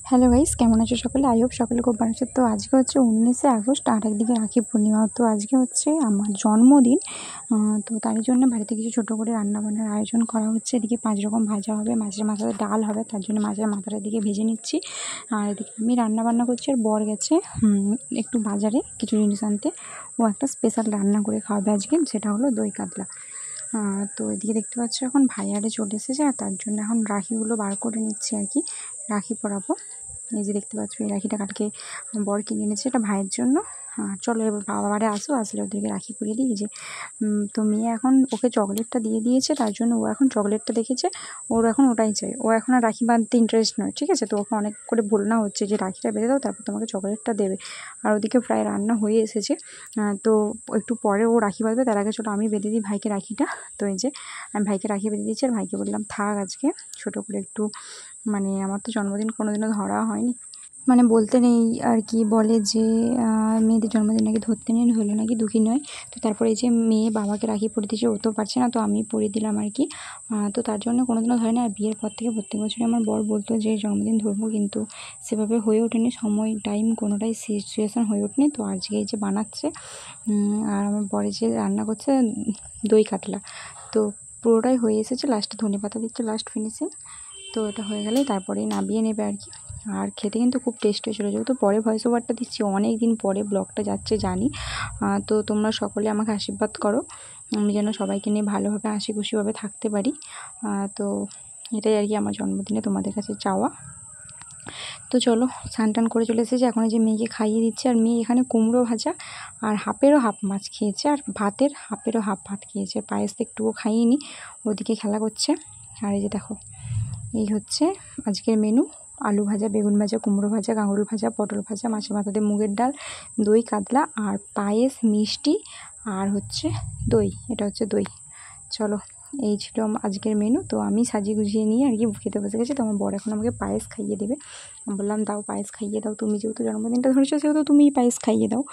Hello guys, কেমন আছো সকলে? আই হোপ সকলে খুব ভালো আছো। তো আজকে হচ্ছে 19শে আগস্ট, আর একদিকে রাখি পূর্ণিমা। তো আজকে হচ্ছে আমার জন্মদিন। তো তার জন্য বাড়িতে কিছু ছোটো করে রান্নাবান্নার আয়োজন করা হচ্ছে। এদিকে 5 রকম ভাজা হবে, মাছের মাথাতে ডাল হবে, তার জন্য মাছের মাথাটা দিকে ভেজে নিচ্ছি। আর এদিকে আমি রান্নাবান্না করছি, আর বর গেছে একটু বাজারে কিছু জিনিস আনতে। ও একটা স্পেশাল রান্না করে খাওয়াবে আজকে, সেটা হলো দই কাতলা। তো এদিকে দেখতে পাচ্ছ এখন ভাইয়ারে চলে এসেছে, আর তার জন্য এখন রাখিগুলো বার করে নিচ্ছি আর কি, রাখি পরাবো। এই যে দেখতে পাচ্ছ, এই রাখিটা কালকে বর কিনে এনেছে, এটা ভাইয়ের জন্য। চলো এবার বাবারে আসলে ওদেরকে রাখি পরিয়ে দিই। যে তো মেয়ে এখন ওকে চকলেটটা দিয়ে দিয়েছে, তার জন্য ও এখন চকলেটটা দেখেছে, ওর এখন ওটাই চাই। ও এখন আর রাখি বাঁধতে ইন্টারেস্ট নয়, ঠিক আছে? তো ওকে অনেক করে বলনা হচ্ছে যে রাখিটা বেঁধে দাও, তারপর তোমাকে চকলেটটা দেবে। আর ওদিকে প্রায় রান্না হয়ে এসেছে। তো একটু পরে ও রাখি বাঁধবে, তার আগে চলো আমি বেঁধে দিই ভাইকে রাখিটা। তো এই যে আমি ভাইকে রাখি বেঁধে দিচ্ছি, আর ভাইকে বললাম থাক আজকে ছোটো করে একটু, মানে আমার তো জন্মদিন কোনোদিনও ধরা হয়নি, মানে বলতে নেই আর কি, বলে যে মেয়েদের জন্মদিন নাকি ধরতে নেই, হলে নাকি দুঃখী নয়। তো তারপরে এই যে মেয়ে বাবাকে রাখি পরিয়ে দিয়েছে, ও তো পারছে না, তো আমি পরিয়ে দিলাম আর কি। তো তার জন্য কোনোদিনও ধরে না। আর বিয়ের পর থেকে প্রত্যেক বছরই আমার বর বলতো যে জন্মদিন ধরবো, কিন্তু সেভাবে হয়ে ওঠেনি, সময় টাইম কোনোটাই সিচুয়েশান হয়ে ওঠেনি। তো আজকে এই যে বানাচ্ছে, আর আমার বরে যে রান্না করছে দই কাতলা, তো পুরোটাই হয়ে এসেছে। লাস্টে ধনেপাতা দিচ্ছে, লাস্ট ফিনিশিং। তো এটা হয়ে গেলেই তারপরে নামিয়ে নেবে আর কি। আর খেতে কিন্তু খুব টেস্ট হয়েছিল। যেহেতু পরে ভয়েস ওভারটা দিচ্ছি, অনেক দিন পরে ব্লগটা যাচ্ছে জানি, তো তোমরা সকলে আমাকে আশীর্বাদ করো, আমি যেন সবাইকে নিয়ে ভালোভাবে হাসি খুশিভাবে থাকতে পারি। তো এটাই আর কি আমার জন্মদিনে তোমাদের কাছে চাওয়া। তো চলো স্নান টান করে চলে এসেছি, এখন এই যে মেয়েকে খাইয়ে দিচ্ছে। আর মেয়ে এখানে কুমড়ো ভাজা আর হাফেরও হাফ মাছ খেয়েছে, আর ভাতের হাফেরও হাফ ভাত খেয়েছে। পায়েস তো একটুও খাইয়েনি, ওদিকে খেলা করছে। আর এই যে দেখো, এই হচ্ছে আজকের মেনু: আলু ভাজা, বেগুন ভাজা, কুমড়ো ভাজা, কাঁকরোল ভাজা, পটল ভাজা, মাছের মাথাতে মুগের ডাল, দই কাতলা, আর পায়েস, মিষ্টি, আর হচ্ছে দই। এটা হচ্ছে দই। চলো, এই ছিল আজকের মেনু। তো আমি সাজিয়ে গুজিয়ে নিয়ে আর কি খেতে বসে গেছি। তো আমার বর এখন আমাকে পায়েস খাইয়ে দেবে। বললাম দাও, পায়েস খাইয়ে দাও, তুমি যেহেতু জন্মদিনটা ধরেছো সেহেতু তুমিই পায়েস খাইয়ে দাও।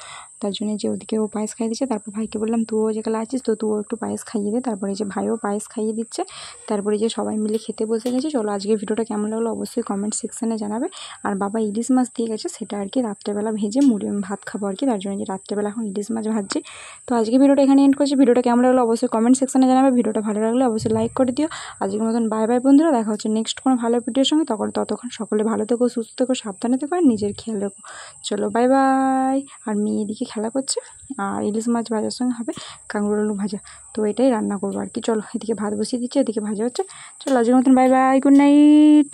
তার জন্য যে ওদিকে ও পায়েস খাইয়ে দিচ্ছে, তারপর ভাইকে বললাম তুইও যেখানে আছিস তো তুইও একটু পায়েস খাইয়ে দে। তারপরে যে ভাইও পায়েস খাইয়ে দিচ্ছে, তারপরে যে সবাই মিলে খেতে বসে গেছি। চলো, আজকের ভিডিওটা কেমন লাগলো অবশ্যই কমেন্ট সেকশানে জানাবে। আর বাবা ইলিশ মাছ দিয়ে গেছে, সেটা আর কি রাত্রেবেলা ভেজে মুড়ি ভাত খাবো আর কি, তার জন্য যে রাত্রেবেলা এখন ইলিশ মাছ ভাজছি। তো আজকে ভিডিওটা এখানে এন্ড করছি। ভিডিওটা কেমন লাগলো অবশ্যই কমেন্ট সেকশানে জানাবে। ভিডিওটা ভালো লাগলে অবশ্যই লাইক করে দিও। আজকের মতন বাই বাই বন্ধুরা, দেখা হচ্ছে নেক্সট কোনো ভালো ভিডিওর সঙ্গে। ততক্ষণ সকলে ভালো থেকো, সুস্থ থেকো, সাবধানে থেকো, আর নিজের খেয়াল রেখো। চলো বাই বাই। আর মেয়ে এদিকে খেলা করছে, আর ইলিশ মাছ ভাজার সঙ্গে হবে কাঁকরোল আলু ভাজা। তো এটাই রান্না করবো আর কি। চলো, এদিকে ভাত বসিয়ে দিচ্ছি, এদিকে ভাজা হচ্ছে। চলো আজকের মতন বাই বাই, গুড নাইট।